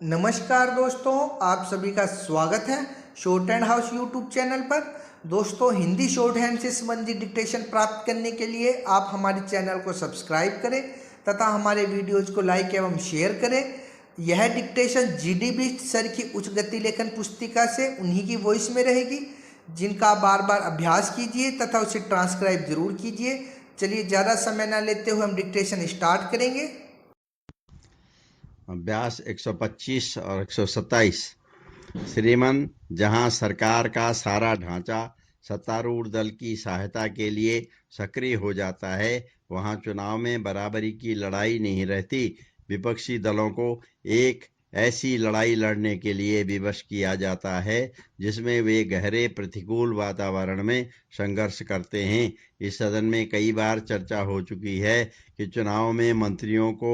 नमस्कार दोस्तों, आप सभी का स्वागत है short hand house YouTube channel पर। दोस्तों, हिंदी शॉर्ट हैंड से संबंधित डिक्टेशन प्राप्त करने के लिए आप हमारे चैनल को सब्सक्राइब करें तथा हमारे वीडियोज को लाइक एवं शेयर करें। यह डिक्टेशन जीडी बिष्ट सर की उच्च गति लेखन पुस्तिका से उन्हीं की वॉइस में रहेगी, जिनका आप बार बार अभ्यास कीजिए तथा उसे ट्रांसक्राइब जरूर कीजिए। चलिए, ज़्यादा समय न लेते हुए हम डिक्टेशन स्टार्ट करेंगे। अभ्यास 125 और 127। श्रीमान, जहां सरकार का सारा ढांचा सत्तारूढ़ दल की सहायता के लिए सक्रिय हो जाता है, वहां चुनाव में बराबरी की लड़ाई नहीं रहती। विपक्षी दलों को एक ऐसी लड़ाई लड़ने के लिए विवश किया जाता है जिसमें वे गहरे प्रतिकूल वातावरण में संघर्ष करते हैं। इस सदन में कई बार चर्चा हो चुकी है कि चुनाव में मंत्रियों को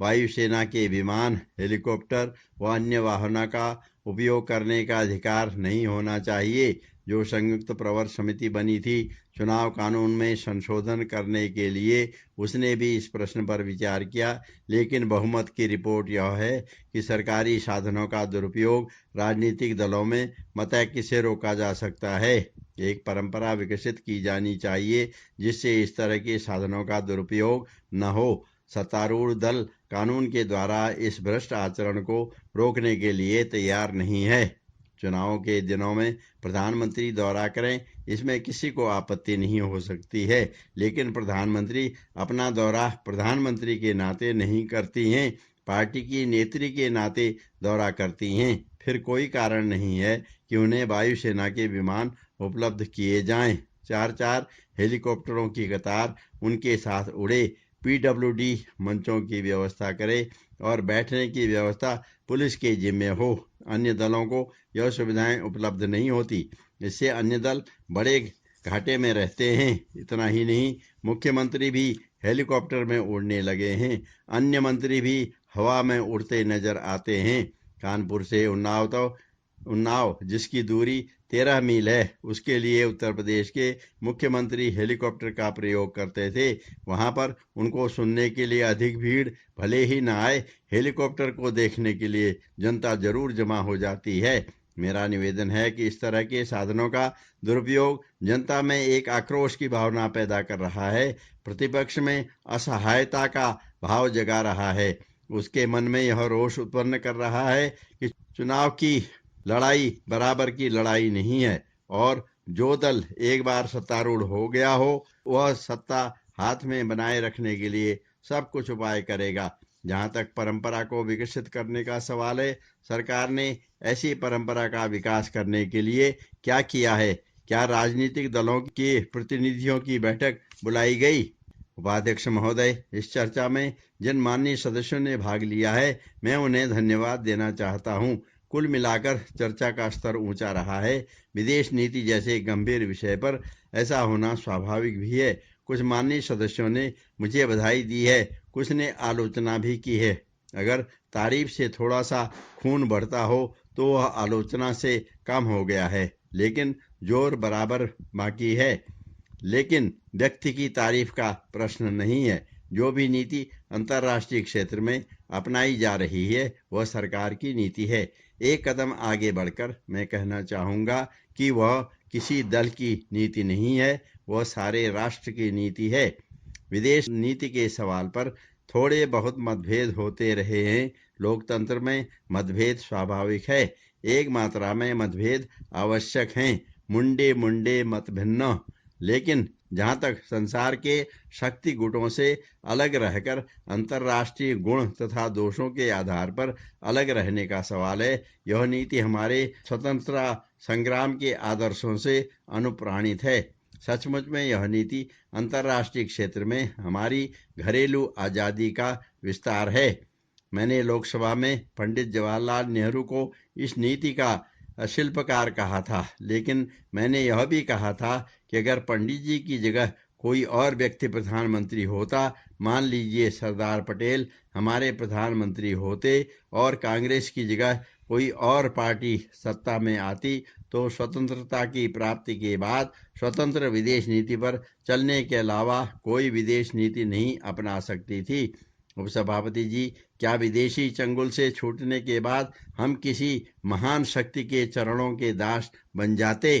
वायुसेना के विमान, हेलीकॉप्टर व अन्य वाहनों का उपयोग करने का अधिकार नहीं होना चाहिए। जो संयुक्त प्रवर समिति बनी थी चुनाव कानून में संशोधन करने के लिए, उसने भी इस प्रश्न पर विचार किया, लेकिन बहुमत की रिपोर्ट यह है कि सरकारी साधनों का दुरुपयोग राजनीतिक दलों में मतैक्य से रोका जा सकता है। एक परंपरा विकसित की जानी चाहिए जिससे इस तरह के साधनों का दुरुपयोग न हो। सत्तारूढ़ दल कानून के द्वारा इस भ्रष्ट आचरण को रोकने के लिए तैयार नहीं है। चुनावों के दिनों में प्रधानमंत्री दौरा करें, इसमें किसी को आपत्ति नहीं हो सकती है, लेकिन प्रधानमंत्री अपना दौरा प्रधानमंत्री के नाते नहीं करती हैं, पार्टी की नेत्री के नाते दौरा करती हैं। फिर कोई कारण नहीं है कि उन्हें वायुसेना के विमान उपलब्ध किए जाएं। 4-4 हेलीकॉप्टरों की कतार उनके साथ उड़े। पीडब्ल्यूडी मंचों की व्यवस्था करे और बैठने की व्यवस्था पुलिस के जिम्मे हो। अन्य दलों को यह सुविधाएं उपलब्ध नहीं होती, इससे अन्य दल बड़े घाटे में रहते हैं। इतना ही नहीं, मुख्यमंत्री भी हेलीकॉप्टर में उड़ने लगे हैं। अन्य मंत्री भी हवा में उड़ते नजर आते हैं। कानपुर से उन्नाव जिसकी दूरी 13 मील है, उसके लिए उत्तर प्रदेश के मुख्यमंत्री हेलीकॉप्टर का प्रयोग करते थे। वहां पर उनको सुनने के लिए अधिक भीड़ भले ही न आए, हेलीकॉप्टर को देखने के लिए जनता जरूर जमा हो जाती है। मेरा निवेदन है कि इस तरह के साधनों का दुरुपयोग जनता में एक आक्रोश की भावना पैदा कर रहा है, प्रतिपक्ष में असहायता का भाव जगा रहा है। उसके मन में यह रोष उत्पन्न कर रहा है कि चुनाव की लड़ाई बराबर की लड़ाई नहीं है और जो दल एक बार सत्तारूढ़ हो गया हो वह सत्ता हाथ में बनाए रखने के लिए सब कुछ उपाय करेगा। जहां तक परंपरा को विकसित करने का सवाल है, सरकार ने ऐसी परंपरा का विकास करने के लिए क्या किया है? क्या राजनीतिक दलों के प्रतिनिधियों की बैठक बुलाई गई? उपाध्यक्ष महोदय, इस चर्चा में जिन माननीय सदस्यों ने भाग लिया है, मैं उन्हें धन्यवाद देना चाहता हूं। कुल मिलाकर चर्चा का स्तर ऊंचा रहा है। विदेश नीति जैसे गंभीर विषय पर ऐसा होना स्वाभाविक भी है। कुछ माननीय सदस्यों ने मुझे बधाई दी है, कुछ ने आलोचना भी की है। अगर तारीफ से थोड़ा सा खून बढ़ता हो तो वह आलोचना से कम हो गया है, लेकिन जोर बराबर बाकी है। लेकिन व्यक्ति की तारीफ का प्रश्न नहीं है। जो भी नीति अंतर्राष्ट्रीय क्षेत्र में अपनाई जा रही है वह सरकार की नीति है। एक कदम आगे बढ़कर मैं कहना चाहूंगा कि वह किसी दल की नीति नहीं है, वह सारे राष्ट्र की नीति है। विदेश नीति के सवाल पर थोड़े बहुत मतभेद होते रहे हैं। लोकतंत्र में मतभेद स्वाभाविक है। एक मात्रा में मतभेद आवश्यक हैं। मुंडे मुंडे मत भिन्न। लेकिन जहां तक संसार के शक्ति गुटों से अलग रहकर अंतर्राष्ट्रीय गुण तथा दोषों के आधार पर अलग रहने का सवाल है, यह नीति हमारे स्वतंत्रता संग्राम के आदर्शों से अनुप्राणित है। सचमुच में यह नीति अंतर्राष्ट्रीय क्षेत्र में हमारी घरेलू आजादी का विस्तार है। मैंने लोकसभा में पंडित जवाहरलाल नेहरू को इस नीति का शिल्पकार कहा था, लेकिन मैंने यह भी कहा था कि अगर पंडित जी की जगह कोई और व्यक्ति प्रधानमंत्री होता, मान लीजिए सरदार पटेल हमारे प्रधानमंत्री होते और कांग्रेस की जगह कोई और पार्टी सत्ता में आती, तो स्वतंत्रता की प्राप्ति के बाद स्वतंत्र विदेश नीति पर चलने के अलावा कोई विदेश नीति नहीं अपना सकती थी। उपसभापति जी, क्या विदेशी चंगुल से छूटने के बाद हम किसी महान शक्ति के चरणों के दास बन जाते?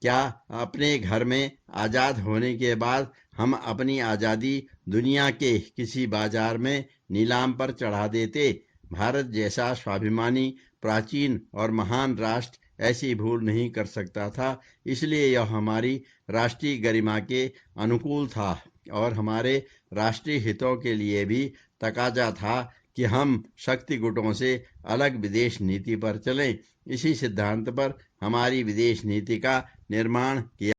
क्या अपने घर में आजाद होने के बाद हम अपनी आजादी दुनिया के किसी बाजार में नीलाम पर चढ़ा देते? भारत जैसा स्वाभिमानी, प्राचीन और महान राष्ट्र ऐसी भूल नहीं कर सकता था। इसलिए यह हमारी राष्ट्रीय गरिमा के अनुकूल था और हमारे राष्ट्रीय हितों के लिए भी तकाजा था कि हम शक्ति गुटों से अलग विदेश नीति पर चलें। इसी सिद्धांत पर हमारी विदेश नीति का निर्माण किया